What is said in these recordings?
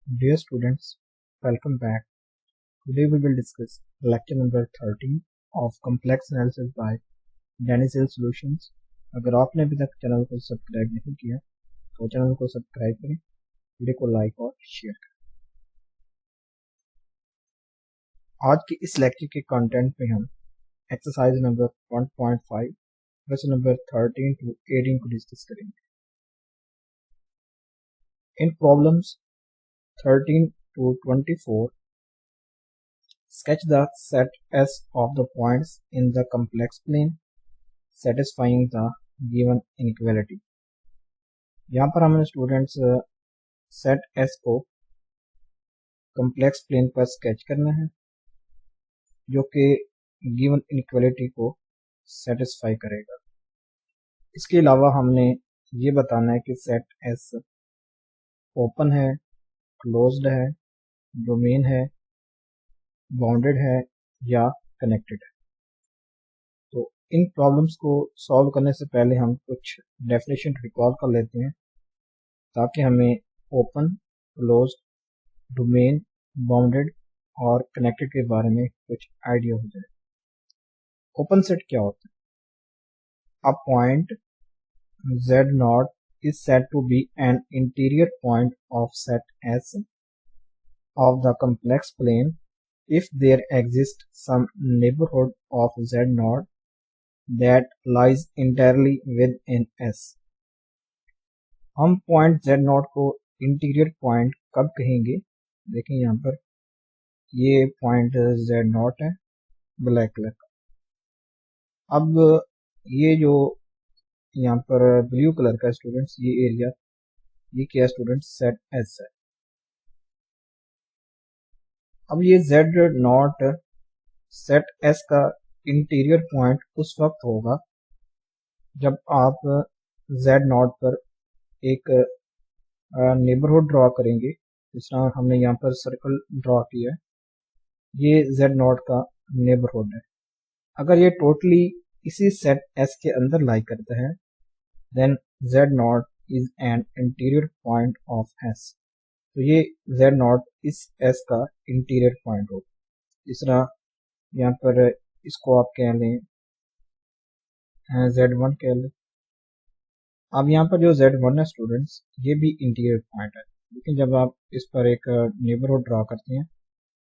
Dear students, welcome back. Today we will discuss lecture number 13 of complex analysis by Dennis Hill Solutions. अगर आपने अभी तक channel को subscribe नहीं किया तो चैनल को सब्सक्राइब करें, वीडियो को लाइक और शेयर करें। आज के इस लेक्चर के कंटेंट में हम exercise number 1.5 question number 13 to 18 को डिस्कस करेंगे। इन problems 13 to 24, sketch the set S of the points in the complex plane satisfying the given inequality। यहाँ पर हमने स्टूडेंट्स सेट S को कम्प्लेक्स प्लेन पर स्केच करना है जो कि गिवन इनइक्वालिटी को सेटिस्फाई करेगा। इसके अलावा हमने ये बताना है कि सेट S ओपन है, क्लोज्ड है, डोमेन है, बाउंडेड है या कनेक्टेड है। तो इन प्रॉब्लम्स को सॉल्व करने से पहले हम कुछ डेफिनेशन रिकॉल कर लेते हैं ताकि हमें ओपन, क्लोज्ड, डोमेन, बाउंडेड और कनेक्टेड के बारे में कुछ आइडिया हो जाए। ओपन सेट क्या होता है? A point Z0 is said to be an interior point of set S of the complex plane if there exists some neighborhood of Z0 that lies entirely within S। हम point Z0 को interior point कब कहेंगे? देखें यहाँ पर ये point Z0 है black colour का। अब ये जो यहाँ पर ब्लू कलर का स्टूडेंट्स ये एरिया, ये क्या स्टूडेंट्स? सेट S है। अब ये Z0 सेट S का इंटीरियर पॉइंट उस वक्त होगा जब आप Z0 पर एक नेबरहुड ड्रॉ करेंगे। जिस तरह हमने यहाँ पर सर्कल ड्रॉ किया है, ये Z0 का नेबरहुड है। अगर ये टोटली इसी सेट S के अंदर लाई करता है then Z0 is an interior point of S। तो ये Z0 इस S का इंटीरियर पॉइंट होगा। इस तरह यहाँ पर इसको आप कह लें Z1 कह लें। अब यहाँ पर जो Z1 है स्टूडेंट्स, ये भी इंटीरियर पॉइंट है, लेकिन जब आप इस पर एक नेबरहुड ड्रॉ करते हैं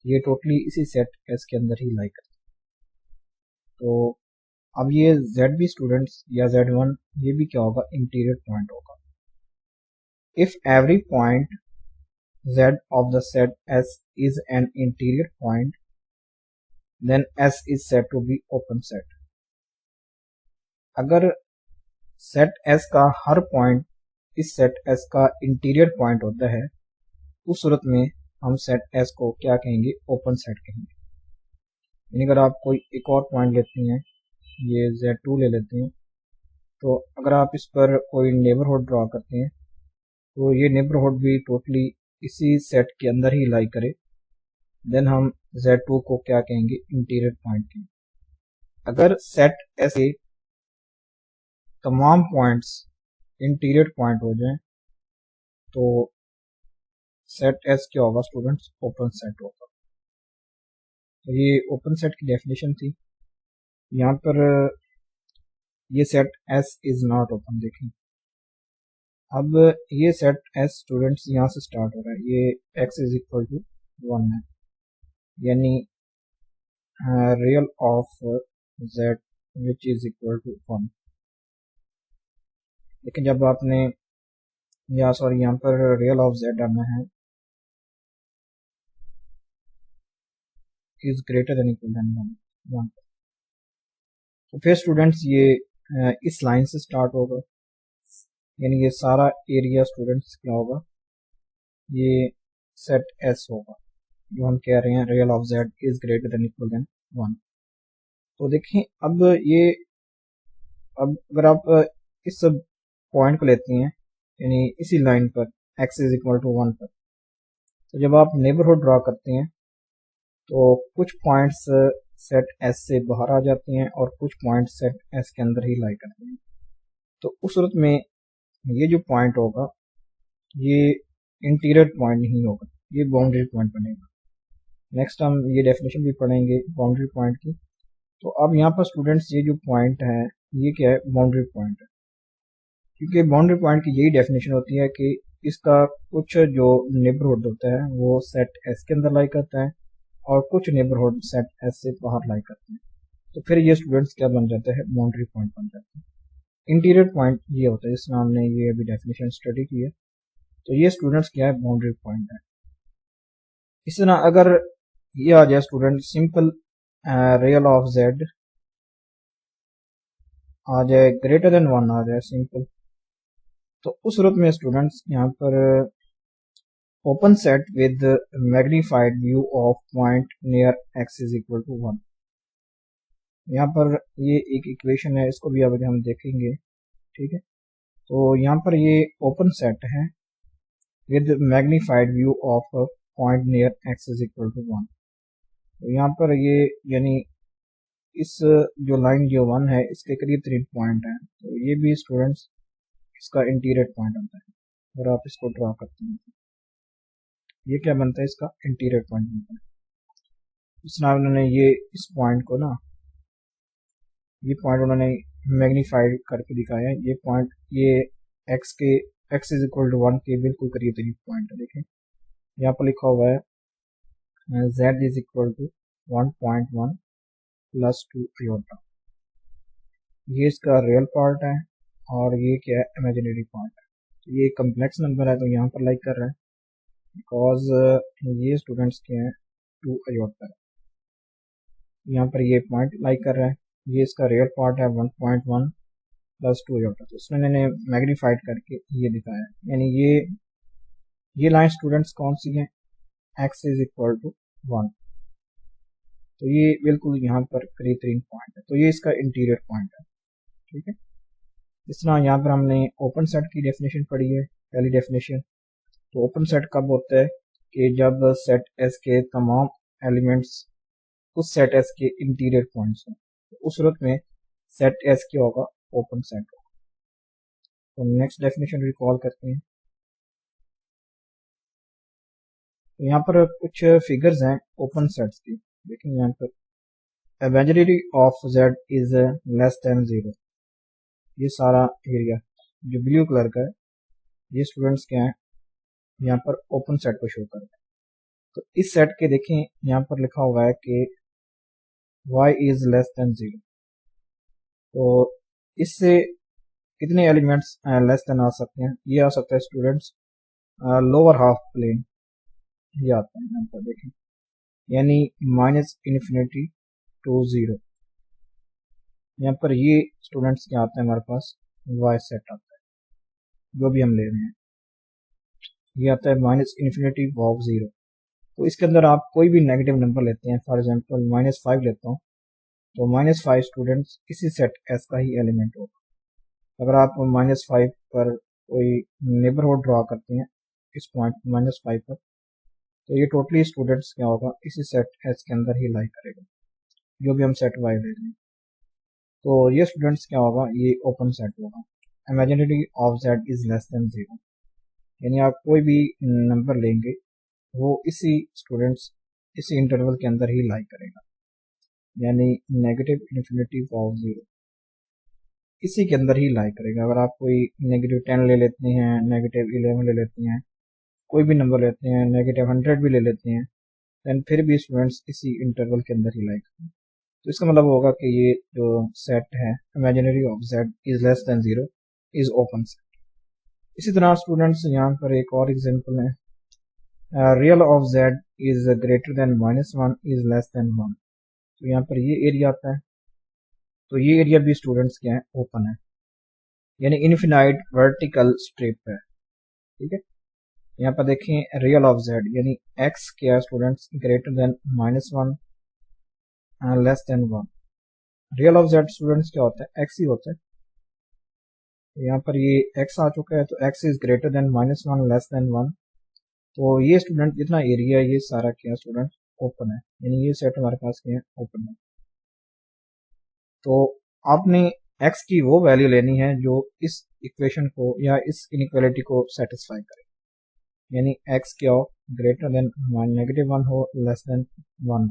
ये टोटली इसी सेट S के अंदर ही लाई करते हैं। तो अब ये Z भी स्टूडेंट्स या Z1 ये भी क्या होगा? इंटीरियर पॉइंट होगा। If every point Z of the set S is an interior point then S is said to be open set। अगर सेट S का हर पॉइंट इस सेट S का इंटीरियर पॉइंट होता है, उस सूरत में हम सेट S को क्या कहेंगे? ओपन सेट कहेंगे। यानी अगर आप कोई एक और पॉइंट लेते हैं, ये Z2 ले लेते हैं, तो अगर आप इस पर कोई नेबरहुड ड्रॉ करते हैं तो ये नेबरहुड भी टोटली इसी सेट के अंदर ही लाई करे, देन हम Z2 को क्या कहेंगे? इंटीरियर पॉइंट कहेंगे। अगर सेट S के तमाम पॉइंट्स इंटीरियर पॉइंट हो जाएं तो सेट S क्या होगा स्टूडेंट्स? ओपन सेट होगा। तो ये ओपन सेट की डेफिनेशन थी। यहाँ पर ये set S is not open. देखें अब ये सेट S स्टूडेंट्स यहाँ से स्टार्ट हो रहा है, ये x इज इक्वल टू 1 है, यानी real of Z which is equal to 1। लेकिन जब आपने यहाँ पर रियल ऑफ Z डालना है is greater than equal than 1, तो फिर स्टूडेंट्स ये इस लाइन से स्टार्ट होगा, यानी ये सारा एरिया स्टूडेंट्स क्या होगा? ये सेट S होगा जो हम कह रहे हैं real of Z is greater than equal than 1। तो देखें अब अगर आप इस पॉइंट को लेते हैं यानी इसी लाइन पर x इज इक्वल टू 1 पर, तो जब आप नेबरहुड ड्रॉ करते हैं तो कुछ पॉइंट्स सेट S से बाहर आ जाते हैं और कुछ पॉइंट सेट S के अंदर ही लाई करते हैं। तो उस सूरत में ये जो पॉइंट होगा ये इंटीरियर पॉइंट नहीं होगा, ये बाउंड्री पॉइंट बनेगा। नेक्स्ट हम ये डेफिनेशन भी पढ़ेंगे बाउंड्री पॉइंट की। तो अब यहाँ पर स्टूडेंट्स ये जो पॉइंट है ये क्या है, बाउंड्री पॉइंट है, क्योंकि बाउंड्री पॉइंट की यही डेफिनेशन होती है कि इसका कुछ जो नेबरहुड होता है वो सेट एस के अंदर लाई करता है और कुछ नेबरहुड सेट एस से बाहर लाई करते हैं। तो फिर ये स्टूडेंट्स क्या बन जाते हैं, बाउंड्री पॉइंट बन जाते हैं। इंटीरियर पॉइंट ये होता है, जिसमें हमने ये अभी डेफिनेशन स्टडी की है। तो ये स्टूडेंट्स क्या है, बाउंड्री पॉइंट है। इस तरह अगर ये आ जाए student simple real of Z आ जाए ग्रेटर देन 1 आ जाए सिंपल, तो उस सूरत में स्टूडेंट्स यहाँ पर open set with magnified view of point near X is equal to 1। यहाँ पर ये एक इक्वेशन है, इसको भी अभी हम देखेंगे, ठीक है। तो यहाँ पर ये ओपन सेट है with magnified view of point near X is equal to 1। तो यहाँ पर ये यानी इस जो लाइन जो 1 है इसके करीब 3 पॉइंट हैं, तो ये भी स्टूडेंट्स इसका इंटीरियर पॉइंट होता है। अगर आप इसको ड्रॉ करते हैं ये क्या बनता है, इसका इंटीरियर पॉइंट बनता है। इस तरह उन्होंने ये इस पॉइंट को ना, ये पॉइंट उन्होंने मैग्नीफाइड करके दिखाया है। ये पॉइंट ये एक्स के एक्स इज इक्वल टू 1 के बिल्कुल करीब 3 पॉइंट है। देखें यहाँ पर लिखा हुआ है z is equal to 1.1 plus 2 iota. ये इसका रियल पार्ट है और ये क्या है, इमेजिनरी पार्ट है। तो ये कम्प्लेक्स नंबर है तो यहाँ पर लाइक कर रहा है बिकॉज ये स्टूडेंट्स के हैं 2 आयोटा है। यहाँ पर ये पॉइंट लाइक कर रहा है, ये इसका रियल पार्ट है 1.1 प्लस 2 आयोटा। तो इसमें मैंने मैग्नीफाइड करके ये दिखाया है, यानी ये लाइन स्टूडेंट्स कौन सी है, x इज इक्वल टू 1। तो ये बिल्कुल यहाँ पर करीब 3 पॉइंट है, तो ये इसका इंटीरियर पॉइंट है, ठीक है। इस तरह यहाँ पर हमने ओपन सेट की डेफिनेशन पढ़ी है, पहली डेफिनेशन। तो ओपन सेट कब होता है कि जब सेट एस के तमाम एलिमेंट्स उस सेट एस के इंटीरियर पॉइंट्स हैं, तो उस सूरत में सेट एस क्या होगा, ओपन सेट होगा। तो नेक्स्ट डेफिनेशन रिकॉल करते हैं। तो यहाँ पर कुछ फिगर्स हैं ओपन सेट्स की, देखें यहाँ पर imaginary of z is less then 0। ये सारा एरिया जो ब्लू कलर का है ये स्टूडेंट्स क्या है, यहाँ पर ओपन सेट को शो कर रहे हैं। तो इस सेट के देखें यहाँ पर लिखा हुआ है कि y इज लेस देन 0। तो इससे कितने एलिमेंट्स लेस देन आ सकते हैं, ये आ सकता है स्टूडेंट्स लोअर हाफ प्लेन, ये आता है यहाँ पर देखें, यानी -∞ to 0। यहाँ पर ये स्टूडेंट्स क्या आता है, हमारे पास y सेट आता है जो भी हम ले रहे हैं, ये आता है -∞ of 0। तो इसके अंदर आप कोई भी नेगेटिव नंबर लेते हैं, फॉर एग्जांपल -5 लेता हूँ, तो -5 स्टूडेंट्स इसी सेट एस का ही एलिमेंट होगा। अगर आप -5 पर कोई नेबरहुड ड्रॉ करते हैं इस पॉइंट -5 पर, तो ये टोटली स्टूडेंट्स क्या होगा, इसी सेट एस के अंदर ही लाई करेगा जो भी हम सेट वाई ले रहे हैं। तो ये स्टूडेंट्स क्या होगा, ये ओपन सेट होगा। Imaginary of z is less then 0, यानी आप कोई भी नंबर लेंगे वो इसी स्टूडेंट्स इसी इंटरवल के अंदर ही लाई करेगा, यानी -∞ ऑफ 0 इसी के अंदर ही लाई करेगा। अगर आप कोई -10 ले लेते हैं, -11 ले लेते हैं, कोई भी नंबर लेते हैं, -100 भी ले लेते हैं, देन फिर भी स्टूडेंट्स इसी इंटरवल के अंदर ही लाई करेंगे। तो इसका मतलब होगा कि ये जो सेट है imaginary of z is less then 0 is open set. इसी तरह स्टूडेंट्स यहाँ पर एक और एग्जांपल है, real of z is greater than -1 is less then 1। तो यहाँ पर ये एरिया आता है, तो ये एरिया भी स्टूडेंट्स क्या है, ओपन है, यानी इनफिनाइट वर्टिकल स्ट्रिप है, ठीक है। यहाँ पर देखें रियल ऑफ z यानी x क्या है students, greater than -1 less than 1। Real of z students क्या होता है, x ही होता है। यहाँ पर ये x आ चुका है, तो x is greater than -1 less than 1। तो ये स्टूडेंट जितना एरिया है ये सारा क्या स्टूडेंट, ओपन है, यानी ये सेट हमारे पास क्या है, ओपन है। तो आपने x की वो वैल्यू लेनी है जो इस इक्वेशन को या इस इनइक्वालिटी को सेटिस्फाई करे, यानी x क्या हो, ग्रेटर देन -1 हो, लेस देन 1।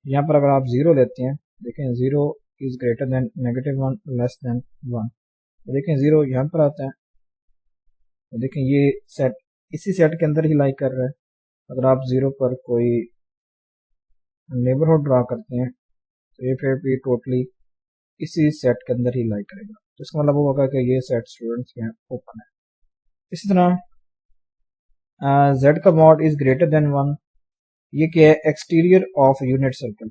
यहाँ पर अगर आप 0 लेते हैं, देखें 0 is greater than -1 less than 1, तो देखें 0 यहाँ पर आता है, तो देखें ये सेट इसी सेट के अंदर ही लाई कर रहा है। अगर आप 0 पर कोई नेबरहुड ड्रा करते हैं तो ये फिर भी टोटली इसी सेट के अंदर ही लाई करेगा, तो इसका मतलब वो होगा कि ये सेट स्टूडेंट्स के ओपन है। इसी तरह z का मॉड इज ग्रेटर देन 1, ये क्या है, एक्सटीरियर ऑफ यूनिट सर्कल,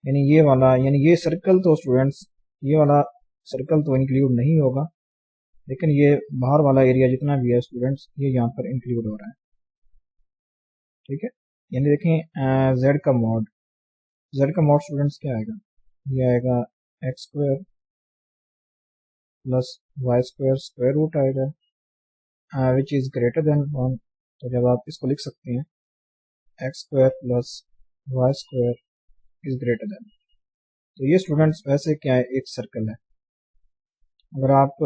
यानी ये वाला, यानी ये सर्कल तो स्टूडेंट्स ये वाला सर्कल तो इंक्लूड नहीं होगा, लेकिन ये बाहर वाला एरिया जितना भी है स्टूडेंट्स ये यहाँ पर इंक्लूड हो रहा है। ठीक है, यानी देखें z का मॉड स्टूडेंट्स क्या आएगा, ये आएगा x² plus y² square root आएगा विच इज ग्रेटर देन 1, तो जब आप इसको लिख सकते हैं x² plus y² is greater then, तो ये स्टूडेंट्स वैसे क्या है, एक सर्कल है। अगर आप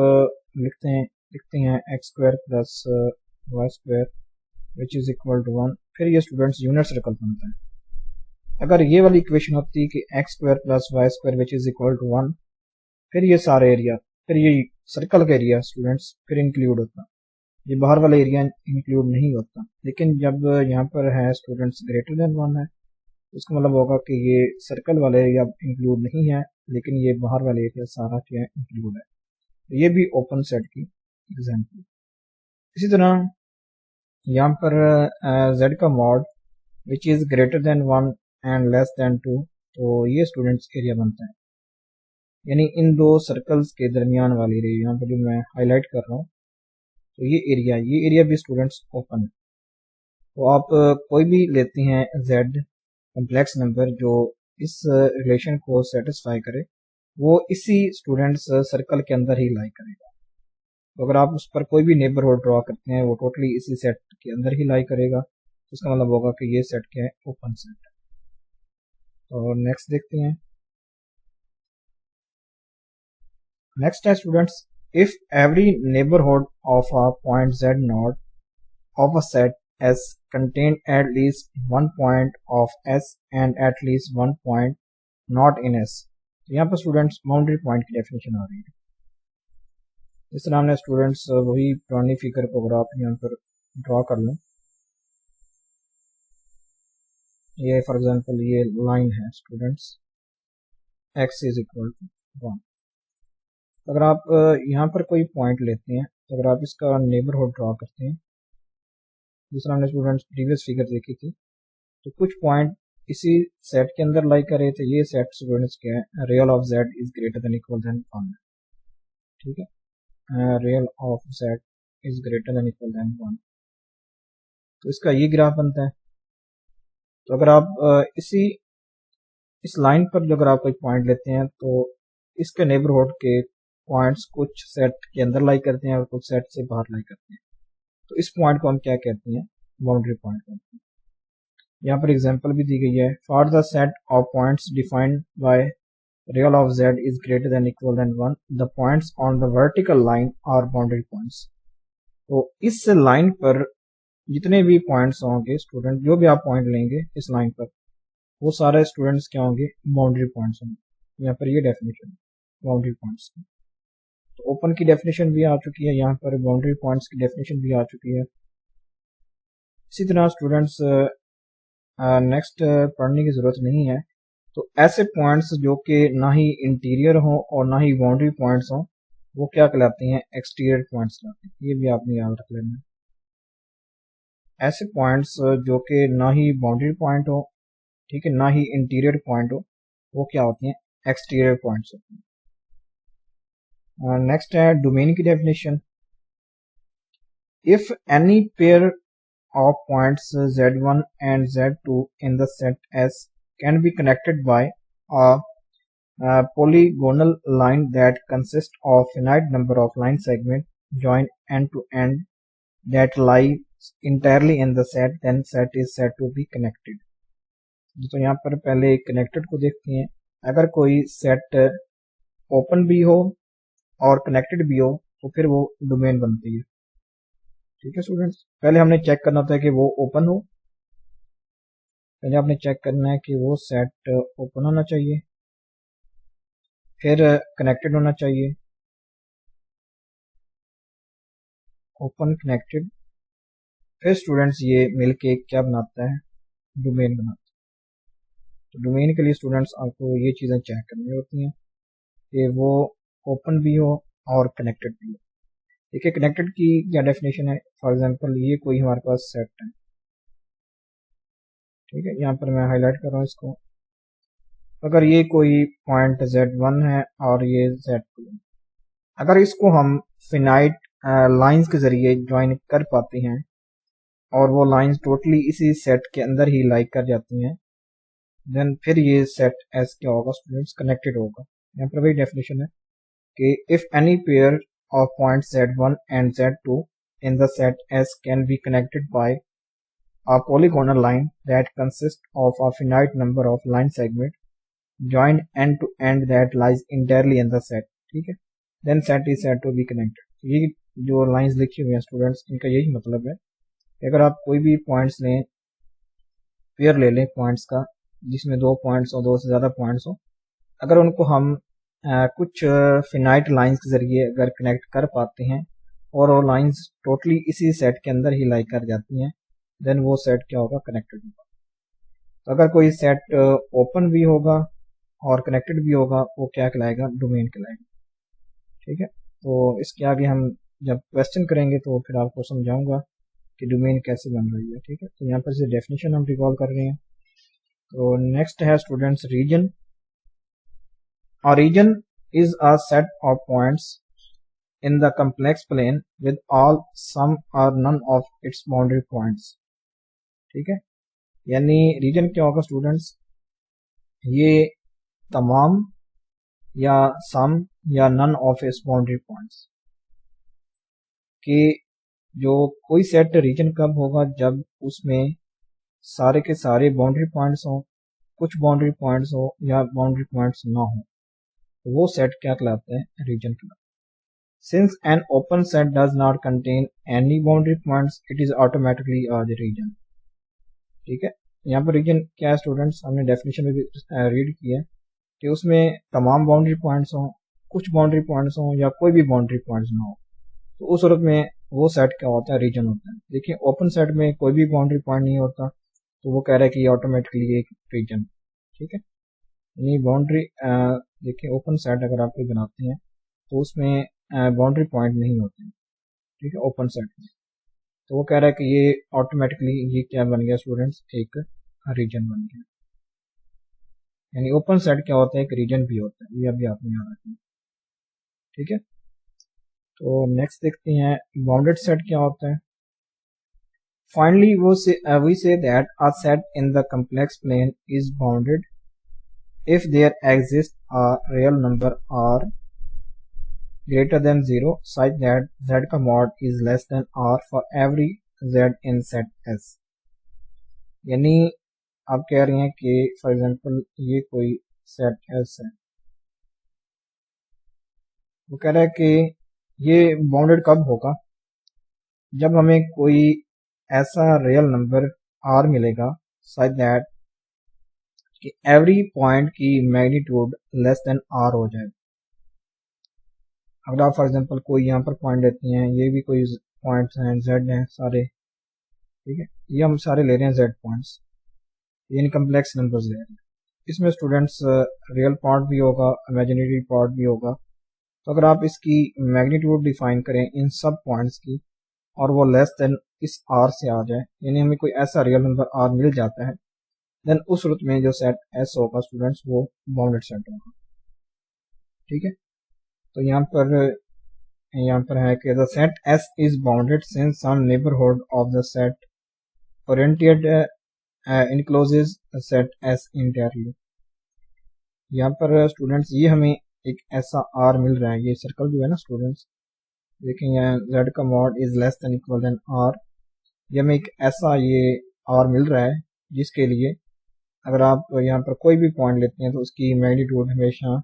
लिखते हैं x² plus y² which is equal to 1, फिर ये स्टूडेंट्स यूनिट सर्कल बनता है। अगर ये वाली इक्वेशन होती कि x² plus y² which is equal to 1, फिर ये सारे एरिया, फिर ये सर्कल का एरिया स्टूडेंट्स फिर इंक्लूड होता, ये बाहर वाला एरिया इंक्लूड नहीं होता। लेकिन जब यहाँ पर है स्टूडेंट्स ग्रेटर देन 1 है, इसका मतलब होगा कि ये सर्कल वाला एरिया इंक्लूड नहीं है, लेकिन ये बाहर वाला एरिया सारा क्या है, इंक्लूड है। तो ये भी ओपन सेट की एग्जांपल। इसी तरह यहाँ पर z का mod which is greater than 1 and less then 2, तो ये स्टूडेंट्स एरिया बनता है, यानी इन दो सर्कल्स के दरमियान वाली एरिया यहाँ पर जो मैं हाईलाइट कर रहा हूँ, तो ये एरिया भी स्टूडेंट्स ओपन है। तो आप कोई भी लेते हैं z कम्प्लेक्स नंबर जो इस रिलेशन को सेटिस्फाई करे, वो इसी स्टूडेंट्स सर्कल के अंदर ही लाई करेगा। तो अगर आप उस पर कोई भी नेबरहुड ड्रॉ करते हैं वो टोटली इसी सेट के अंदर ही लाई करेगा, तो इसका मतलब होगा कि ये सेट क्या है, ओपन सेट है। तो नेक्स्ट देखते हैं। नेक्स्ट है students, if every neighbourhood of a point z not of a set S contain at least one point of S and at least one point not in S। तो यहाँ पर students boundary point की definition आ रही है। इस तरह हमने students वही पुरानी फिगर को अगर आप यहाँ पर ड्रॉ कर लें, ये फॉर एग्जांपल ये लाइन है students x is equal to 1। अगर आप यहाँ पर कोई पॉइंट लेते हैं, तो अगर आप इसका नेबरहुड ड्रॉ करते हैं, दूसरा हमने स्टूडेंट्स प्रीवियस फिगर देखी थी, तो कुछ पॉइंट इसी सेट के अंदर लाई कर रहे थे। ये सेट स्टूडेंट्स क्या है, real of z is greater than equal than 1। ठीक है, real of z is greater than equal than 1, तो इसका ये ग्राफ बनता है। तो अगर आप इस लाइन पर जो अगर आप कोई पॉइंट लेते हैं, तो इसके नेबरहुड के पॉइंट्स कुछ सेट के अंदर लाई करते हैं और कुछ सेट से बाहर लाई करते हैं, तो इस पॉइंट को हम क्या कहते हैं, बाउंड्री पॉइंट कहते हैं। यहाँ पर एग्जांपल भी दी गई है, for the set of points defined by real of z is greater than equal than 1, the points on the vertical line are boundary points. तो इस लाइन पर जितने भी पॉइंट्स होंगे स्टूडेंट, जो भी आप पॉइंट लेंगे इस लाइन पर, वो सारे स्टूडेंट्स क्या होंगे, बाउंड्री पॉइंट्स होंगे। यहाँ पर ये डेफिनेशन बाउंड्री पॉइंट्स की, तो ओपन की डेफिनेशन भी आ चुकी है, यहाँ पर बाउंड्री पॉइंट्स की डेफिनेशन भी आ चुकी है। इसी तरह स्टूडेंट्स नेक्स्ट पढ़ने की ज़रूरत नहीं है। तो ऐसे पॉइंट्स जो कि ना ही इंटीरियर हो और ना ही बाउंड्री पॉइंट्स हो, वो क्या कहलाते हैं, एक्सटीरियर पॉइंट्स कहलाते हैं। ये भी आपने याद रख लेना। ऐसे पॉइंट्स जो कि ना ही बाउंड्री पॉइंट हो, ठीक है, ना ही इंटीरियर पॉइंट हो, वो क्या होती हैं, एक्सटीरियर पॉइंट्स होती हैं। नेक्स्ट है डोमेन की definition. If any pair of points z1 and z2 in the set S can be connected by a polygonal line that consists of finite number of line segments joined end to end that lies entirely in the set, then set is said to be connected। तो यहाँ पर पहले connected को देखते हैं। अगर कोई set open भी हो और कनेक्टेड भी हो, तो फिर वो डोमेन बनती है। ठीक है स्टूडेंट्स, पहले हमने चेक करना होता है कि वो ओपन हो। पहले आपने चेक करना है कि वो सेट ओपन होना चाहिए, फिर कनेक्टेड होना चाहिए, ओपन कनेक्टेड, फिर स्टूडेंट्स ये मिलके क्या बनाता है, डोमेन बनाता है। तो डोमेन के लिए स्टूडेंट्स आपको ये चीज़ें चेक करनी होती हैं कि वो ओपन भी हो और कनेक्टेड भी हो। देखिए कनेक्टेड की क्या डेफिनेशन है, फॉर एग्जांपल ये कोई हमारे पास सेट है, ठीक है, यहाँ पर मैं हाईलाइट कर रहा हूँ इसको। अगर ये कोई पॉइंट Z1 है और ये Z2 है, अगर इसको हम फिनाइट लाइंस के जरिए ज्वाइन कर पाते हैं और वो लाइंस टोटली इसी सेट के अंदर ही लाइक कर जाती हैं, देन फिर ये सेट एस क्या होगा स्टूडेंट्स, कनेक्टेड होगा। यहाँ पर वही डेफिनेशन है कि if any pair of points Z1 and Z2 in the set S can be connected by a polygonal line that consists of a finite number of line segments joined end to end that lies entirely in the set, ठीक है, then set is said to be connected। ये जो lines लिखी हुई हैं students, इनका यही मतलब है कि अगर आप कोई भी पॉइंट्स लें, पेयर ले लें पॉइंट्स का जिसमें 2 पॉइंट्स हो, 2 से ज़्यादा पॉइंट्स हो, अगर उनको हम कुछ फिनाइट लाइंस के ज़रिए अगर कनेक्ट कर पाते हैं और वो लाइंस टोटली इसी सेट के अंदर ही लाई कर जाती हैं, देन वो सेट क्या होगा, कनेक्टेड होगा। तो अगर कोई सेट ओपन भी होगा और कनेक्टेड भी होगा, वो क्या कहलाएगा, डोमेन कहलाएगा। ठीक है, तो इसके आगे हम जब क्वेश्चन करेंगे तो फिर आपको समझाऊंगा कि डोमेन कैसे बन रही है। ठीक है, तो यहाँ पर से डेफिनेशन हम रिकॉल कर रहे हैं। तो नेक्स्ट है students region. A region is a set of points in the complex plane with all, some or none of its boundary points। ठीक है, यानी रीजन क्या होगा स्टूडेंट्स, ये तमाम या सम या none of its boundary points कि जो कोई सेट रीजन कब होगा, जब उसमें सारे के सारे बाउंड्री पॉइंट्स हो, कुछ बाउंड्री पॉइंट्स हो या बाउंड्री पॉइंट्स ना हो, वो सेट क्या कहलाता है, रीजन कहलाता है। Since an open set does not contain any boundary points, it is automatically the region. ठीक है, यहाँ पर रीजन क्या है स्टूडेंट्स, हमने डेफिनेशन में भी रीड किया है कि उसमें तमाम बाउंड्री पॉइंट्स हों, कुछ बाउंड्री पॉइंट्स हों या कोई भी बाउंड्री पॉइंट्स ना हो, तो उस सूरत में वो सेट क्या होता है, रीजन होता है। देखिए ओपन सेट में कोई भी बाउंड्री पॉइंट नहीं होता, तो वो कह रहा है कि ऑटोमेटिकली एक रीजन। ठीक है, यानी बाउंड्री देखिए ओपन सेट अगर आप कोई बनाते हैं तो उसमें बाउंड्री पॉइंट नहीं होते हैं। ठीक है, ओपन सेट में, तो वो कह रहा है कि ये ऑटोमेटिकली ये क्या बन गया स्टूडेंट्स, एक रीजन बन गया। यानी ओपन सेट क्या होता है, एक रीजन भी होता है, ये अभी आपने याद रखना। ठीक है, तो नेक्स्ट देखते हैं बाउंडेड सेट क्या होता है। Finally, we say that a set in the complex plane is bounded if there exists a real number r greater than 0 such that z का mod is less than r for every z in set S। यानी आप कह रहे हैं कि for example ये कोई set S है, वो कह रहा है कि ये बाउंडेड कब होगा, जब हमें कोई ऐसा रियल नंबर r मिलेगा सच दैट कि एवरी पॉइंट की मैग्नीट्यूड लेस देन r हो जाए। अगर आप फॉर एग्जांपल कोई यहाँ पर पॉइंट लेते हैं, ये भी कोई पॉइंट्स हैं, z हैं सारे, ठीक है, ये हम सारे ले रहे हैं z पॉइंट्स, यानी कम्प्लेक्स नंबर्स ले रहे हैं। इसमें स्टूडेंट्स रियल पार्ट भी होगा, इमेजिनरी पार्ट भी होगा। तो अगर आप इसकी मैग्नीट्यूड डिफाइन करें इन सब पॉइंट्स की और वो लेस देन इस r से आ जाए, यानी हमें कोई ऐसा रियल नंबर r मिल जाता है, देन उस सूरत में जो सेट S होगा स्टूडेंट्स वो बाउंडेड सेट होगा। ठीक है, तो यहाँ पर है कि the set S is bounded since some neighbourhood of the set oriented encloses set S entirely. यहाँ पर स्टूडेंट्स ये हमें एक ऐसा R मिल रहा है, ये सर्कल जो है ना स्टूडेंट्स, देखें यहाँ Z का mod is less than equal than R, ये हमें एक ऐसा ये R मिल रहा है जिसके लिए अगर आप यहाँ पर कोई भी पॉइंट लेते हैं तो उसकी मैग्नीट्यूड हमेशा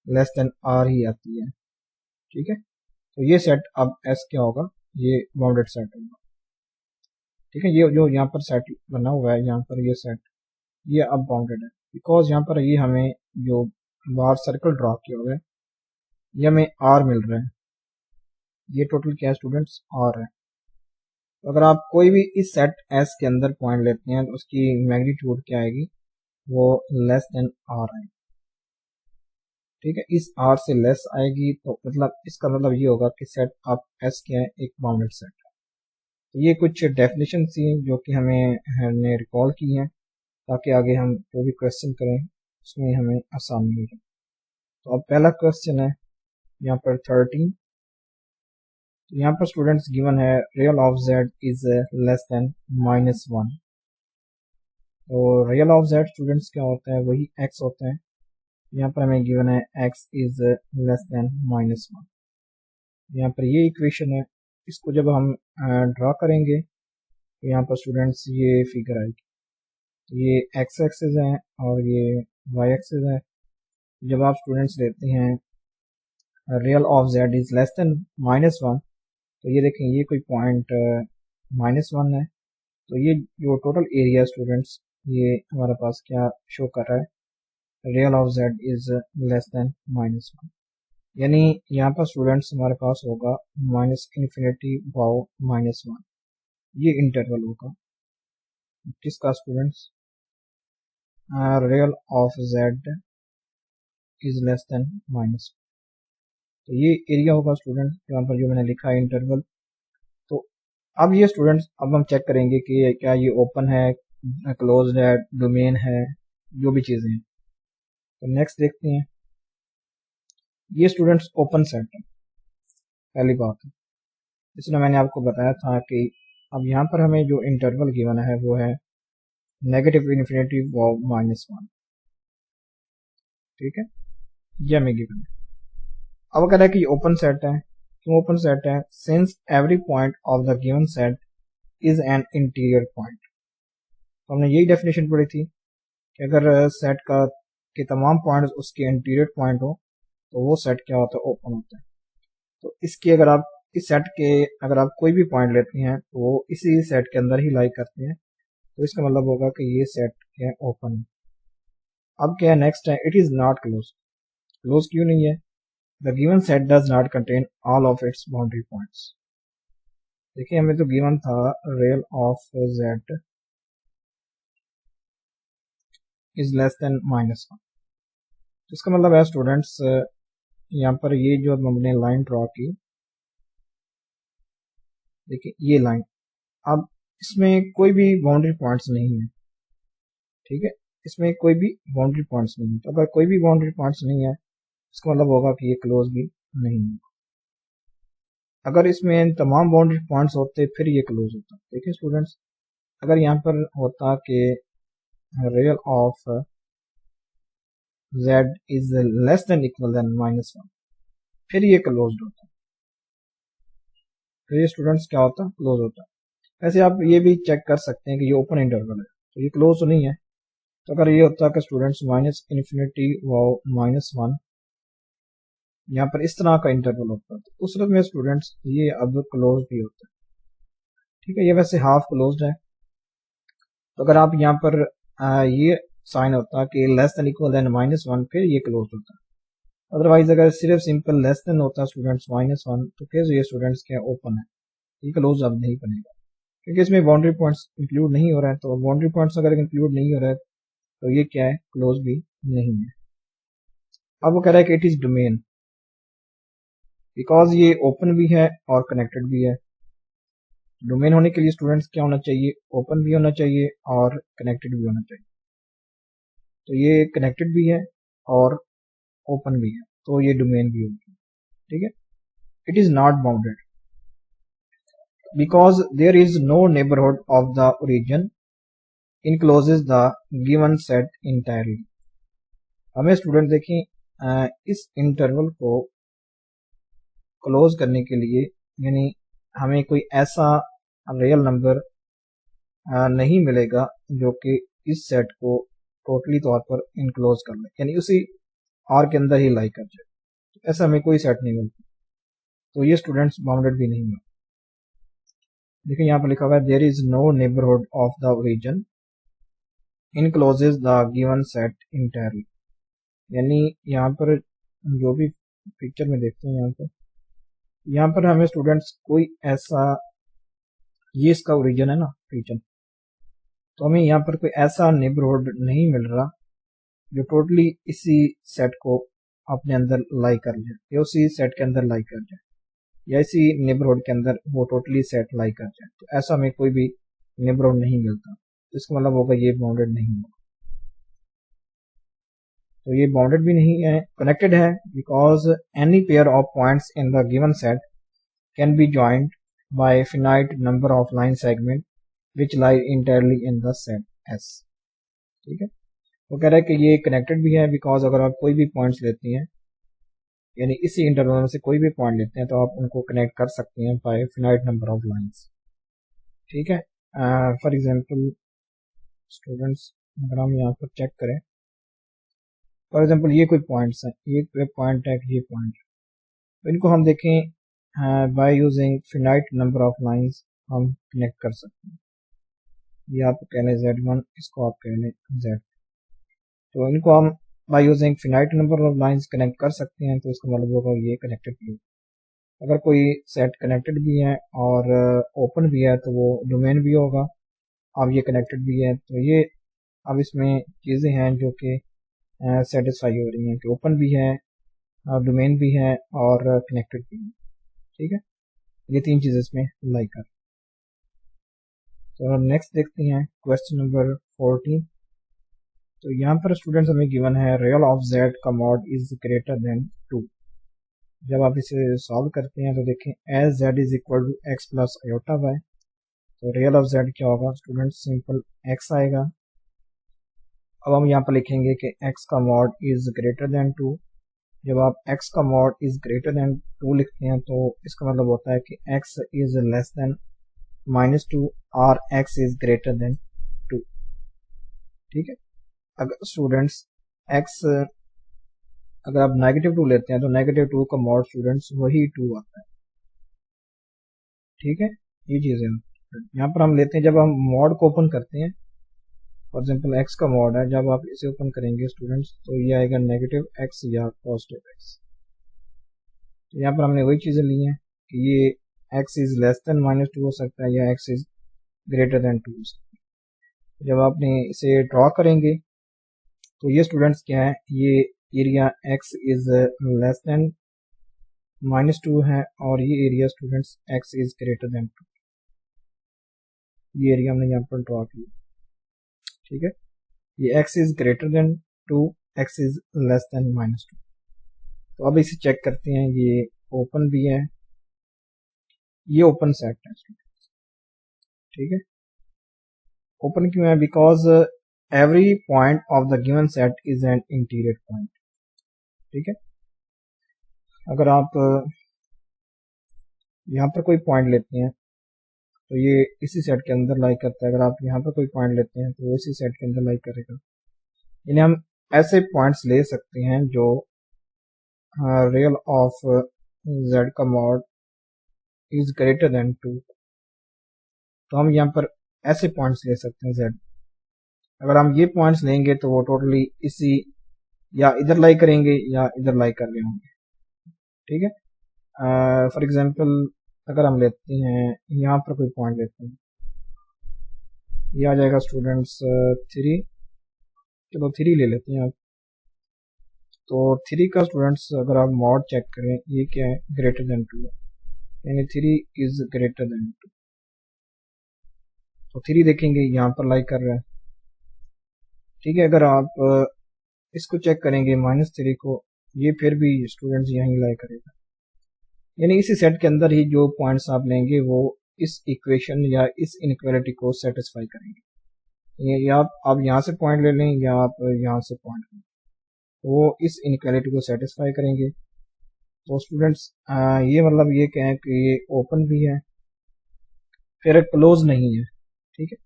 लेस देन R ही आती है। ठीक है, तो ये सेट अब S क्या होगा, ये बाउंडेड सेट होगा। ठीक है, ये जो यहाँ पर सेट बना हुआ है, यहाँ पर ये सेट, ये अब बाउंडेड है बिकॉज यहाँ पर ये हमें जो बाहर सर्कल ड्रॉ किया हुआ है ये हमें आर मिल रहा है, ये टोटल क्या है स्टूडेंट्स, आर है। तो अगर आप कोई भी इस सेट एस के अंदर पॉइंट लेते हैं तो उसकी मैग्नीट्यूड क्या आएगी, वो लेस देन आर आएगी। ठीक है, इस आर से लेस आएगी तो मतलब इसका मतलब ये होगा कि सेट ऑफ एस क्या है, एक बाउंडेड सेट है। तो ये कुछ डेफिनेशन थी जो कि हमने रिकॉल की है ताकि आगे हम जो भी क्वेश्चन करें उसमें हमें आसानी हो जाए। तो अब पहला क्वेश्चन है यहाँ पर 13। तो यहाँ पर स्टूडेंट्स गिवन है real of Z is less then -1। तो रियल ऑफ जेड स्टूडेंट्स क्या होता है, वही एक्स होता है। यहाँ पर हमें गिवन है एक्स इज लेस देन -1। यहाँ पर ये इक्वेशन है, इसको जब हम ड्रा करेंगे तो यहाँ पर स्टूडेंट्स ये फिगर आएगी। तो ये एक्स एक्सिस है और ये वाई एक्सिस है। जब आप स्टूडेंट्स लेते हैं real of Z is less then -1 तो ये देखें ये कोई पॉइंट -1 है। तो ये जो टोटल एरिया स्टूडेंट्स ये हमारे पास क्या शो कर रहा है, real of Z is less then -1, यानी यहाँ पर स्टूडेंट्स हमारे पास होगा -∞ वाओ -1, ये इंटरवल होगा किसका students, real of Z is less then -1। तो ये एरिया होगा स्टूडेंट यहाँ पर जो मैंने लिखा है इंटरवल। तो अब ये स्टूडेंट्स अब हम चेक करेंगे कि क्या ये ओपन है, क्लोज्ड है, डोमेन है, जो भी चीज़ें हैं। तो नेक्स्ट देखते हैं, ये स्टूडेंट्स ओपन सेट है पहली बात है, इसलिए मैंने आपको बताया था कि अब यहाँ पर हमें जो इंटरवल गिवन है वो है -∞ वाओ -1। ठीक है, ये हमें गिवन है। अब कह रहा है कि ओपन सेट है, क्यों ओपन सेट है, since every point of the given set is an interior point. तो हमने यही डेफिनेशन पढ़ी थी कि अगर सेट का के तमाम पॉइंट्स उसके इंटीरियर पॉइंट हो तो वो सेट क्या होता है, ओपन होता है। तो इसकी अगर आप इस सेट के अगर आप कोई भी पॉइंट लेते हैं तो वो इसी सेट के अंदर ही लाई करते हैं, तो इसका मतलब होगा कि ये सेट क्या है, ओपन है। अब क्या है नेक्स्ट है, it is not close. Close क्यों नहीं है, the given set does not contain all of its boundary points. देखिए हमें तो गिवन था real of Z is less then -1। इसका मतलब है स्टूडेंट्स यहाँ पर ये जो हमने लाइन ड्रॉ की, देखिए ये लाइन, अब इसमें कोई भी बाउंड्री पॉइंट्स नहीं है। ठीक है, इसमें कोई भी बाउंड्री पॉइंट्स नहीं है। तो अगर कोई भी बाउंड्री पॉइंट्स नहीं है इसका मतलब होगा कि ये क्लोज भी नहीं है। अगर इसमें तमाम बाउंड्री पॉइंट्स होते फिर ये क्लोज होता। देखिए स्टूडेंट्स, अगर यहाँ पर होता कि real of z is less than equal than -1 फिर ये क्लोज्ड होता, फिर ये स्टूडेंट्स क्या होता, क्लोज होता। वैसे आप ये भी चेक कर सकते हैं कि ये ओपन इंटरवल है तो ये क्लोज तो नहीं है। तो अगर ये होता कि स्टूडेंट्स -∞ वाओ -1 यहाँ पर इस तरह का इंटरवल होता तो उस सूरत में स्टूडेंट्स ये अब क्लोज भी होता है। ठीक है, ये वैसे हाफ क्लोज्ड है। तो अगर आप यहाँ पर ये साइन होता कि लेस देन इक्वल देन -1 फिर ये क्लोज होता। अदरवाइज अगर सिर्फ सिंपल लेस देन होता स्टूडेंट्स -1 तो फिर ये स्टूडेंट्स क्या ओपन है, ये क्लोज अब नहीं बनेगा क्योंकि इसमें बाउंड्री पॉइंट्स इंक्लूड नहीं हो रहा है। तो बाउंड्री पॉइंट्स अगर इंक्लूड नहीं हो रहा है तो ये क्या है, क्लोज भी नहीं है। अब वो कह रहा है कि इट इज डोमेन, बिकॉज ये ओपन भी है और कनेक्टेड भी है। डोमेन होने के लिए स्टूडेंट्स क्या होना चाहिए, ओपन भी होना चाहिए और कनेक्टेड भी होना चाहिए। तो ये कनेक्टेड भी है और ओपन भी है तो ये डोमेन भी होगी। ठीक है, it is not bounded because there is no neighbourhood of the origin encloses the given set entirely. हमें स्टूडेंट देखें इस इंटरवल को क्लोज करने के लिए यानी हमें कोई ऐसा रियल नंबर नहीं मिलेगा जो कि इस सेट को टोटली तौर पर इनक्लोज कर ले, यानी उसी आर के अंदर ही लाई कर जाए। ऐसा हमें कोई सेट नहीं मिलता तो ये स्टूडेंट्स बाउंडेड भी नहीं है। देखिए यहाँ पर लिखा हुआ है there is no neighbourhood of the region encloses the given set entirely, यानी यहाँ पर जो भी पिक्चर में देखते हैं यहाँ पर हमें स्टूडेंट्स कोई ऐसा, ये इसका ओरिजिन है ना रीजन, तो हमें यहाँ पर कोई ऐसा नेबरहुड नहीं मिल रहा जो टोटली इसी सेट को अपने अंदर लाई कर जाए या उसी सेट के अंदर लाई कर जाए या इसी नेबरहुड के अंदर वो टोटली सेट लाई कर जाए। तो ऐसा हमें कोई भी नेबरहुड नहीं मिलता, तो इसका मतलब होगा ये बाउंडेड नहीं होगा। तो ये बाउंडेड भी नहीं है, कनेक्टेड है, because any pair of points in the given set can be joined by finite number of line segment which lie entirely in the set S. ठीक है, वो कह रहा है कि ये कनेक्टेड भी है बिकॉज अगर आप कोई भी पॉइंट्स लेती हैं, यानी इसी इंटरवल में से कोई भी पॉइंट लेते हैं, तो आप उनको कनेक्ट कर सकते हैं by finite number of lines. ठीक है, फॉर एग्जांपल स्टूडेंट्स अगर हम यहाँ पर चेक करें, फॉर एग्जांपल ये कोई पॉइंट्स है, ये पॉइंट है, ये पॉइंट, तो इनको हम देखें by using finite number of lines हम कनेक्ट कर सकते हैं। ये आप कह लें Z1, इसको आप कह लें Z, तो इनको हम by using finite number of lines connect कर सकते हैं। तो इसका मतलब होगा ये कनेक्टेड भी। अगर कोई सेट कनेक्टेड भी है और ओपन भी है तो वो डोमेन भी होगा। अब ये कनेक्टेड भी है, तो ये अब इसमें चीज़ें हैं जो कि सेटिस्फाई हो रही हैं कि ओपन भी है, डोमेन भी है और कनेक्टेड भी है। ठीक है, ये तीन चीज़ें इसमें लाई कर। तो नेक्स्ट देखते हैं क्वेश्चन नंबर 14। तो यहाँ पर स्टूडेंट्स हमें गिवन है रियल ऑफ z का मॉड इज ग्रेटर देन 2। जब आप इसे सॉल्व करते हैं तो देखें as z is equal to X plus iota Y, तो रियल ऑफ z क्या होगा स्टूडेंट्स, सिंपल x आएगा। अब हम यहाँ पर लिखेंगे कि x का मॉड इज ग्रेटर देन 2। जब आप x का मॉड इज ग्रेटर देन 2 लिखते हैं तो इसका मतलब होता है कि x इज लेस देन -2 और x इज ग्रेटर देन 2। ठीक है, अगर स्टूडेंट्स x अगर आप -2 लेते हैं तो -2 का मॉड स्टूडेंट्स वही 2 आता है। ठीक है, ये चीज़ है। यहाँ पर हम लेते हैं, जब हम मॉड को ओपन करते हैं, फॉर एग्जांपल x का मॉड है, जब आप इसे ओपन करेंगे स्टूडेंट्स तो ये आएगा -x या +x। तो यहाँ पर हमने वही चीज़ें ली हैं कि ये x इज लेस देन -2 हो सकता है या x इज ग्रेटर देन 2 हो सकता है। जब आपने इसे ड्रॉ करेंगे तो ये स्टूडेंट्स क्या है, ये area x is less then -2 है और ये area students x is greater than 2। ये एरिया हमने यहाँ पर ड्रॉ किया। ठीक है, ये x is greater than 2, x is less then -2। तो अब इसे चेक करते हैं, ये ओपन भी है, ये ओपन सेट है स्टूडेंट्स। ठीक है, ओपन क्यों है, because every point of the given set is an interior point. ठीक है, अगर आप यहाँ पर कोई पॉइंट लेते हैं तो ये इसी सेट के अंदर लाई करता है। अगर आप यहाँ पर कोई पॉइंट लेते हैं तो वो इसी सेट के अंदर लाई करेगा। यानी हम ऐसे पॉइंट्स ले सकते हैं जो रियल ऑफ z का मॉड इज ग्रेटर देन 2। तो हम यहाँ पर ऐसे पॉइंट्स ले सकते हैं z। अगर हम ये पॉइंट्स लेंगे तो वो टोटली इसी या इधर लाई करेंगे या इधर लाई कर रहे होंगे। ठीक है, फॉर एग्जांपल अगर हम लेते हैं यहाँ पर कोई पॉइंट लेते हैं, ये आ जाएगा स्टूडेंट्स 3। चलो 3 ले लेते हैं आप। तो 3 का स्टूडेंट्स अगर आप मॉड चेक करें, ये क्या है, ग्रेटर देन 2 है, यानी 3 इज ग्रेटर देन 2। तो 3 देखेंगे यहाँ पर लाई कर रहा है। ठीक है, अगर आप इसको चेक करेंगे -3 को, ये फिर भी स्टूडेंट्स यहीं लाई करेगा। यानी इसी सेट के अंदर ही जो पॉइंट्स आप लेंगे वो इस इक्वेशन या इस इनइक्वालिटी को सेटिस्फाई करेंगे। या आप यहाँ से पॉइंट ले लें या आप यहाँ से पॉइंट लें, वो इस इनइक्वालिटी को सेटिस्फाई करेंगे। तो स्टूडेंट्स ये मतलब ये कहें कि ये ओपन भी है फिर क्लोज नहीं है। ठीक है,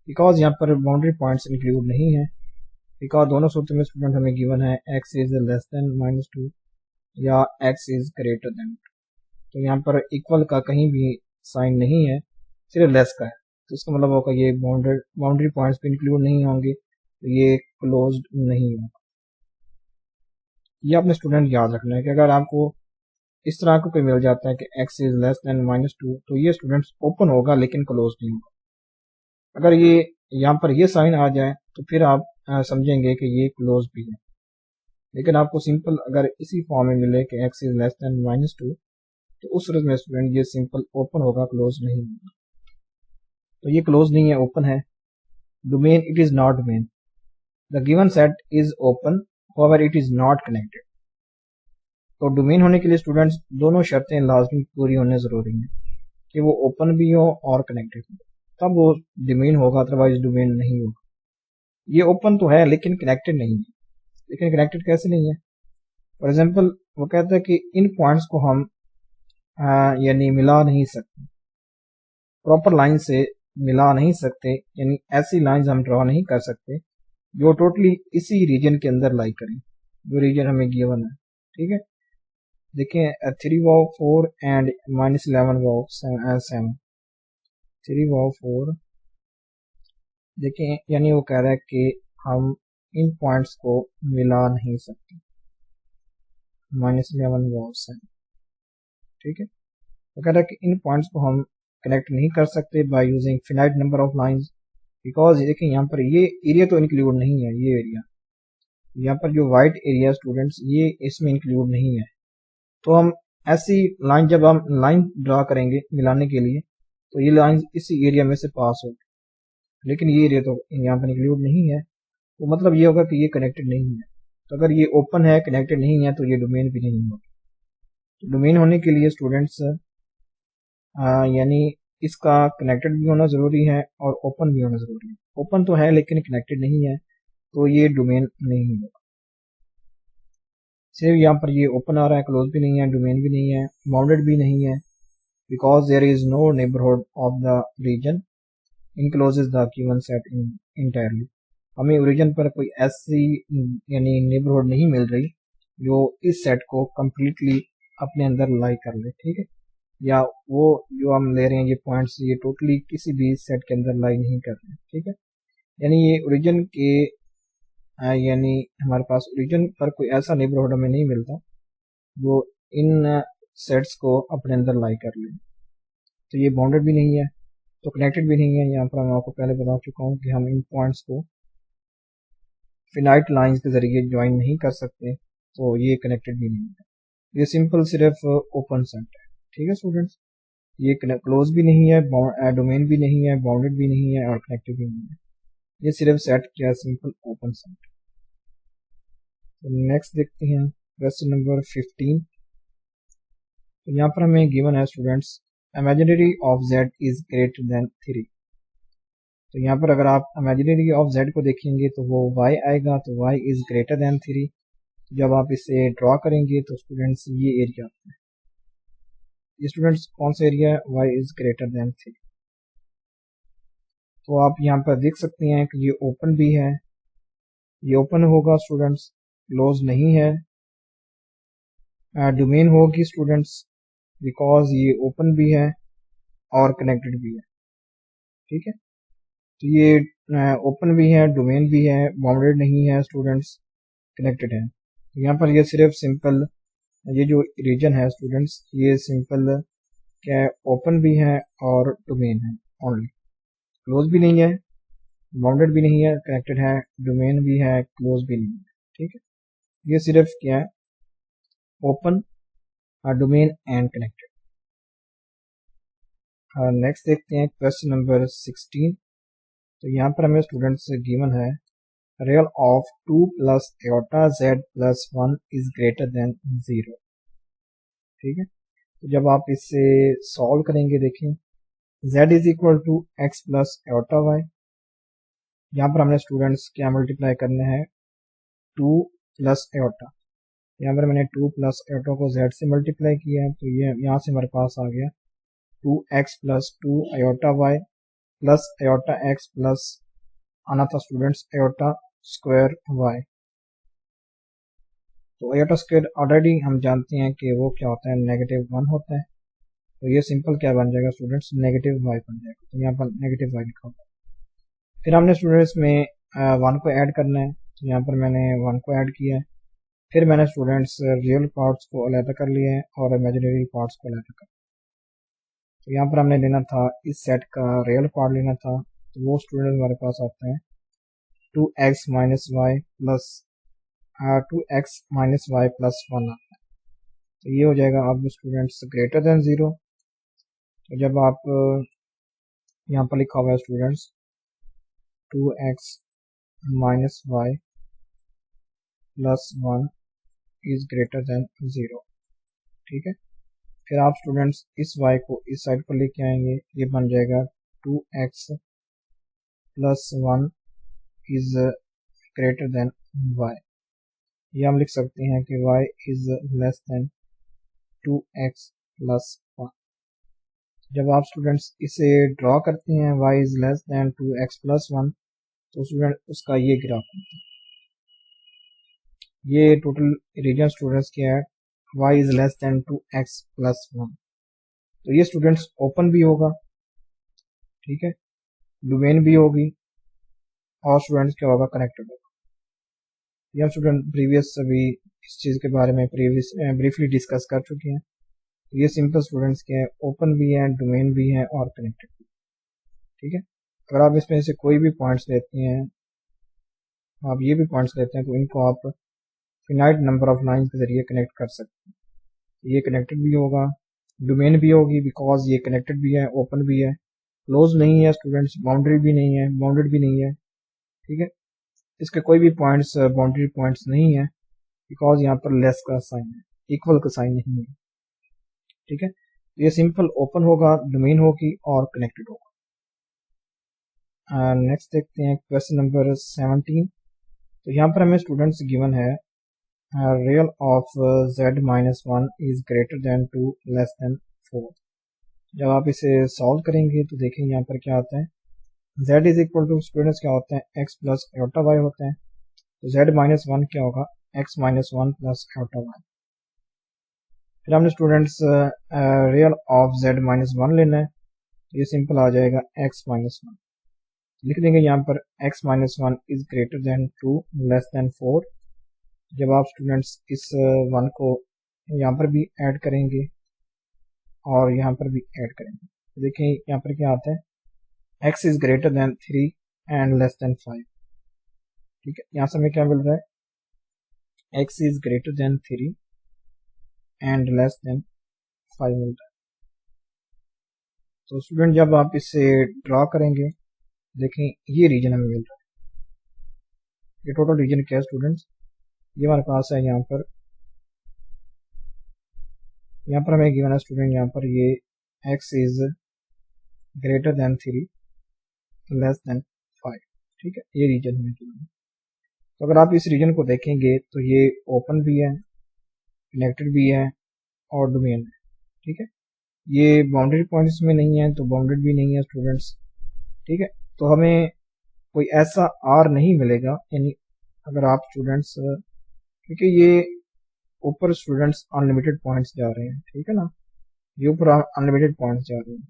बिकॉज यहाँ पर बाउंड्री पॉइंट्स इंक्लूड नहीं है, बिकॉज दोनों सूत्र में स्टूडेंट हमें गिवन है x इज लेस देन -2 या x इज ग्रेटर देन 2। तो यहाँ पर इक्वल का कहीं भी साइन नहीं है, सिर्फ लेस का है, तो इसका मतलब होगा ये बाउंड्री पॉइंट्स भी इंक्लूड नहीं होंगे, तो ये क्लोज्ड नहीं होगा। ये अपने स्टूडेंट याद रखना है कि अगर आपको इस तरह का कोई मिल जाता है कि x इज लेस देन -2, तो ये स्टूडेंट्स ओपन होगा लेकिन क्लोज नहीं होगा। अगर ये यहाँ पर ये साइन आ जाए तो फिर आप समझेंगे कि ये क्लोज भी है, लेकिन आपको सिंपल अगर इसी फॉर्म में मिले कि x इज लेस देन -2, तो उस सूरत में स्टूडेंट ये सिंपल ओपन होगा, क्लोज नहीं होगा। तो ये क्लोज नहीं है, ओपन है। Domain, it is not domain. The given set is open, however it is not connected। तो डोमेन होने के लिए स्टूडेंट्स दोनों शर्तें लाजमी पूरी होने जरूरी हैं कि वो ओपन भी हो और कनेक्टेड हो, तब वो डोमेन होगा, अदरवाइज डोमेन नहीं होगा। ये ओपन तो है लेकिन कनेक्टेड नहीं है। लेकिन कनेक्टेड कैसे नहीं है? फॉर एग्जांपल वो कहता है कि इन पॉइंट्स को हम यानी मिला नहीं सकते, प्रॉपर लाइन से मिला नहीं सकते, यानी ऐसी लाइंस हम ड्रॉ नहीं कर सकते जो टोटली इसी रीजन के अंदर लाई करें, जो रीजन हमें गिवन है। ठीक है, देखें 3 वाव 4 एंड -11 वाव 7, 3 वाव 4, देखें यानी वो कह रहा है कि हम इन पॉइंट्स को मिला नहीं सकते, -11 वाव 7। ठीक है, वो कह रहा है कि इन पॉइंट्स को हम कनेक्ट नहीं कर सकते by using finite number of lines, because देखिए यहाँ पर ये एरिया तो इंक्लूड नहीं है, ये एरिया यहाँ पर जो वाइट एरिया स्टूडेंट्स ये इसमें इंक्लूड नहीं है। तो हम ऐसी लाइन, जब हम लाइन ड्रा करेंगे मिलाने के लिए, तो ये लाइन इसी एरिया में से पास होगी, लेकिन ये एरिया तो यहाँ पर इंक्लूड नहीं है, तो मतलब ये होगा कि ये कनेक्टेड नहीं है। तो अगर ये ओपन है, कनेक्टेड नहीं है, तो ये डोमेन भी नहीं होगा। तो डोमेन होने के लिए स्टूडेंट्स यानी इसका कनेक्टेड भी होना ज़रूरी है और ओपन भी होना ज़रूरी है। ओपन तो है लेकिन कनेक्टेड नहीं है, तो ये डोमेन नहीं होगा। सिर्फ यहाँ पर ये ओपन आ रहा है, क्लोज भी नहीं है, डोमेन भी नहीं है, बाउंडेड भी नहीं है, because there is no neighbourhood of the region encloses the given set entirely. हमें ओरिजिन पर कोई ऐसी यानी नेबरहुड नहीं मिल रही जो इस सेट को कम्प्लीटली अपने अंदर लाई कर ले। ठीक है, या वो जो हम ले रहे हैं ये पॉइंट्स, ये टोटली किसी भी सेट के अंदर लाई नहीं कर रहे। ठीक है, यानी ये ओरिजिन के यानी हमारे पास ओरिजिन पर कोई ऐसा नेबरहुड हमें नहीं मिलता जो इन सेट्स को अपने अंदर लाई कर ले। तो ये बाउंडेड भी नहीं है, तो कनेक्टेड भी नहीं है। यहाँ पर मैं आपको पहले बता चुका हूँ कि हम इन पॉइंट्स को फिनाइट लाइंस के जरिए ज्वाइन नहीं कर सकते, तो ये कनेक्टेड भी नहीं है। ये सिंपल सिर्फ ओपन सेट है। ठीक है स्टूडेंट्स, ये क्लोज भी नहीं है, डोमेन भी नहीं है, बाउंडेड भी नहीं है और कनेक्टेड भी नहीं है। ये सिर्फ सेट क्या, सिंपल ओपन सेट। नेक्स्ट देखते हैं क्वेश्चन नंबर 15। तो यहाँ पर हमें गिवन है students imaginary of z is greater then 3। तो यहाँ पर अगर आप इमेजिनरी ऑफ z को देखेंगे तो वो y आएगा, तो y इज ग्रेटर देन 3। जब आप इसे ड्रॉ करेंगे तो स्टूडेंट्स ये एरिया आता है। ये स्टूडेंट्स कौन सा एरिया है? y is greater then 3। तो आप यहाँ पर देख सकते हैं कि ये ओपन भी है, ये ओपन होगा स्टूडेंट्स, क्लोज नहीं है। डोमेन होगी स्टूडेंट्स, बिकॉज ये ओपन भी है और कनेक्टेड भी है। ठीक है, तो ये ओपन भी है, डोमेन भी है, बाउंडेड नहीं है स्टूडेंट्स, कनेक्टेड है। तो यहाँ पर ये सिर्फ सिंपल ये जो रीजन है स्टूडेंट्स, ये सिंपल क्या है, ओपन भी है और डोमेन है ओनली, क्लोज भी नहीं है, बाउंडेड भी नहीं है, कनेक्टेड है, डोमेन भी है, क्लोज भी नहीं है। ठीक है, ये सिर्फ क्या है, open, domain and connected. Next देखते हैं क्वेश्चन नंबर 16। तो यहाँ पर हमें स्टूडेंट्स गिवन है real of 2 plus aorta z plus 1 is greater than 0। ठीक है, तो जब आप इसे सॉल्व करेंगे, देखें z is equal to x plus iota y। यहाँ पर हमने स्टूडेंट्स क्या मल्टीप्लाई करना है, 2 प्लस एयोटा। यहाँ पर मैंने 2 प्लस एयोटा को z से मल्टीप्लाई किया है, तो ये यहाँ से हमारे पास आ गया 2x plus 2 aorta y plus aorta x plus आना था स्टूडेंट्स एयोटा स्क्वायर y। तो एयोटा स्क्वायर ऑलरेडी हम जानते हैं कि वो क्या होता है, -1 होता है। तो ये सिंपल क्या बन जाएगा स्टूडेंट्स, नेगेटिव वाई बन जाएगा। तो यहाँ पर नेगेटिव वाई लिखा होगा। फिर हमने स्टूडेंट्स में 1 को ऐड करना है, तो यहाँ पर मैंने 1 को ऐड किया है। फिर मैंने स्टूडेंट्स रियल पार्ट्स को अलग कर लिए हैं और इमेजिनरी पार्ट्स को अलग कर। तो यहाँ पर हमने लेना था इस सेट का रियल पार्ट लेना था, तो वो स्टूडेंट हमारे पास आते हैं 2x minus Y plus 2x minus Y plus 1 आता है। तो ये हो जाएगा अब स्टूडेंट्स ग्रेटर देन 0। तो जब आप यहाँ पर लिखा हुआ है students 2x minus Y plus 1 is greater than 0, ठीक है। फिर आप स्टूडेंट्स इस y को इस साइड पर लेके आएंगे, ये बन जाएगा 2x plus 1 is greater then y। ये हम लिख सकते हैं कि y is less then 2x plus 1। जब आप स्टूडेंट्स इसे ड्रॉ करते हैं y is less then 2x plus 1, तो स्टूडेंट उसका ये ग्राफ होता है। ये टोटल रीजन स्टूडेंट्स क्या है, y is less then 2x plus 1। तो ये स्टूडेंट्स ओपन भी होगा, ठीक है, डोमेन भी होगी, और स्टूडेंट्स क्या होगा, कनेक्टेड होगा। ये हम स्टूडेंट प्रीवियस अभी इस चीज़ के बारे में प्रीवियस ब्रीफली डिस्कस कर चुके हैं। तो ये सिंपल स्टूडेंट्स के हैं, ओपन भी है, डोमेन भी है और कनेक्टेड भी, ठीक है। अगर आप इसमें से कोई भी पॉइंट्स लेते हैं, आप ये भी पॉइंट्स लेते हैं, तो इनको आप फिनाइट नंबर ऑफ लाइन के जरिए कनेक्ट कर सकते हैं। ये कनेक्टेड भी होगा, डोमेन भी होगी, बिकॉज ये कनेक्टेड भी है, ओपन भी है, क्लोज नहीं है स्टूडेंट्स, बाउंड्री भी नहीं है, बाउंडेड भी नहीं है, ठीक है। इसके कोई भी पॉइंट्स बाउंड्री पॉइंट्स नहीं है, बिकॉज यहाँ पर लेस का साइन है, इक्वल का साइन नहीं है, ठीक है। ये सिंपल ओपन होगा, डोमेन होगी और कनेक्टेड होगा। नेक्स्ट देखते हैं क्वेश्चन नंबर 17। तो यहाँ पर हमें स्टूडेंट्स गिवन है real of z minus 1 is greater than 2 less than 4। जब आप इसे सॉल्व करेंगे तो देखेंगे यहाँ पर क्या आता है, z is equal to students क्या होते हैं, x प्लस आयोटा y होते हैं। तो z माइनस 1 क्या होगा, x minus 1 plus iota y। फिर हमने students real of z minus 1 लेना है, तो ये सिंपल आ जाएगा x माइनस 1। लिख देंगे यहाँ पर x minus 1 is greater than 2 less than 4। जब आप स्टूडेंट्स इस 1 को यहाँ पर भी ऐड करेंगे और यहाँ पर भी ऐड करेंगे, तो देखें यहाँ पर क्या आता है, x is greater then 3 and less then 5, ठीक है। यहाँ से हमें क्या मिल रहा है, x is greater then 3 and less then 5 मिल रहा है। तो स्टूडेंट जब आप इसे ड्रॉ करेंगे, देखें ये रीजन हमें मिल रहा है। ये टोटल रीजन क्या है स्टूडेंट्स, ये हमारे पास है यहाँ पर हमें गिवन है स्टूडेंट, यहाँ पर ये x is greater then 3 less than 5, ठीक है। ये रीजन हमें गिवन है। तो अगर आप इस रीजन को देखेंगे तो ये ओपन भी है, कनेक्टेड भी है और डोमेन है, ठीक है। ये बाउंड्री पॉइंट्स में नहीं है, तो बाउंडेड भी नहीं है स्टूडेंट्स, ठीक है। तो हमें कोई ऐसा r नहीं मिलेगा, यानी अगर आप स्टूडेंट्स, क्योंकि ये ऊपर स्टूडेंट्स अनलिमिटेड पॉइंट्स जा रहे हैं, ठीक है ना, ये ऊपर अनलिमिटेड पॉइंट्स जा रहे हैं,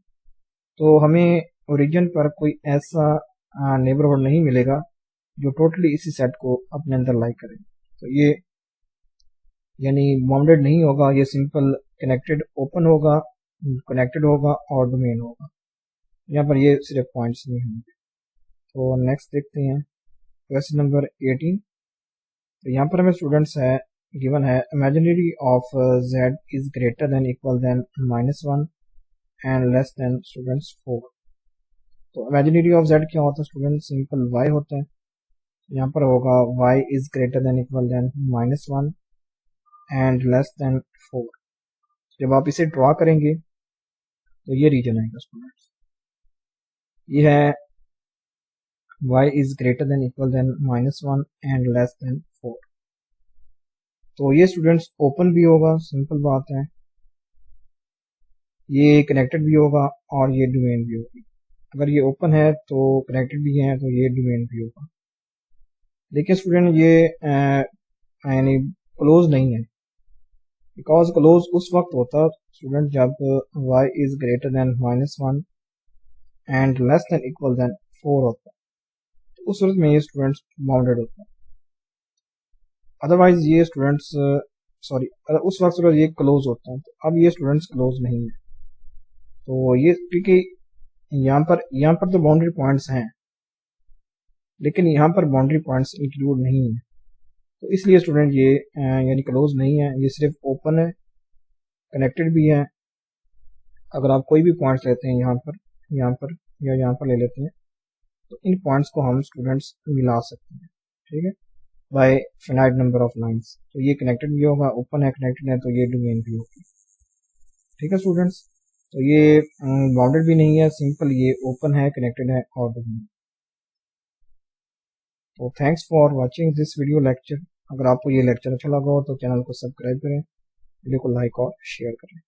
तो हमें ओरिजिन पर कोई ऐसा नेबरहुड नहीं मिलेगा जो टोटली इसी सेट को अपने अंदर लाइक करे। तो ये यानी बाउंडेड नहीं होगा, ये सिंपल कनेक्टेड ओपन होगा, कनेक्टेड होगा और डोमेन होगा। यहाँ पर ये सिर्फ पॉइंट्स नहीं होंगे। तो नेक्स्ट देखते हैं क्वेश्चन नंबर 18। तो यहाँ पर हमें स्टूडेंट्स है गिवन है imaginary of z is greater than equal than -1 and less than students 4। तो इमेजिनरी ऑफ z क्या होता है स्टूडेंट, सिंपल y होता है। यहाँ पर होगा y is greater than equal than -1 and less than 4। जब आप इसे ड्रॉ करेंगे तो ये रीजन आएगा स्टूडेंट्स, ये है y is greater than equal than -1 and less than 4। तो ये स्टूडेंट्स ओपन भी होगा, सिंपल बात है, ये कनेक्टेड भी होगा और ये डोमेन भी होगी। अगर ये ओपन है तो कनेक्टेड भी है, तो ये डोमेन भी होगा। देखिए स्टूडेंट ये यानी क्लोज नहीं है, बिकॉज क्लोज उस वक्त होता है स्टूडेंट जब y is greater than -1 and less than equal than 4 होता है, तो उस सूरत में ये स्टूडेंट्स बाउंडेड होता है। अदरवाइज ये स्टूडेंट्स उस वक्त सूरत ये क्लोज होता है, तो अब ये स्टूडेंट्स क्लोज नहीं है। तो ये क्योंकि यहाँ पर तो बाउंड्री पॉइंट्स हैं, लेकिन यहाँ पर बाउंड्री पॉइंट्स इंक्लूड नहीं है, तो इसलिए स्टूडेंट ये यानी क्लोज नहीं है, ये सिर्फ ओपन है, कनेक्टेड भी है। अगर आप कोई भी पॉइंट्स लेते हैं यहाँ पर या यहाँ पर ले लेते हैं, तो इन पॉइंट्स को हम स्टूडेंट्स मिला सकते हैं, ठीक है, by finite number of lines. तो ये कनेक्टेड भी होगा, ओपन है, कनेक्टेड है, तो ये डोमेन भी होगी, ठीक है स्टूडेंट्स। तो ये बाउंडेड भी नहीं है, सिंपल ये ओपन है, कनेक्टेड है और डोमेन। तो thanks for watching this video lecture. अगर आपको ये लेक्चर अच्छा लगा हो तो चैनल को सब्सक्राइब करें, वीडियो को लाइक और शेयर करें।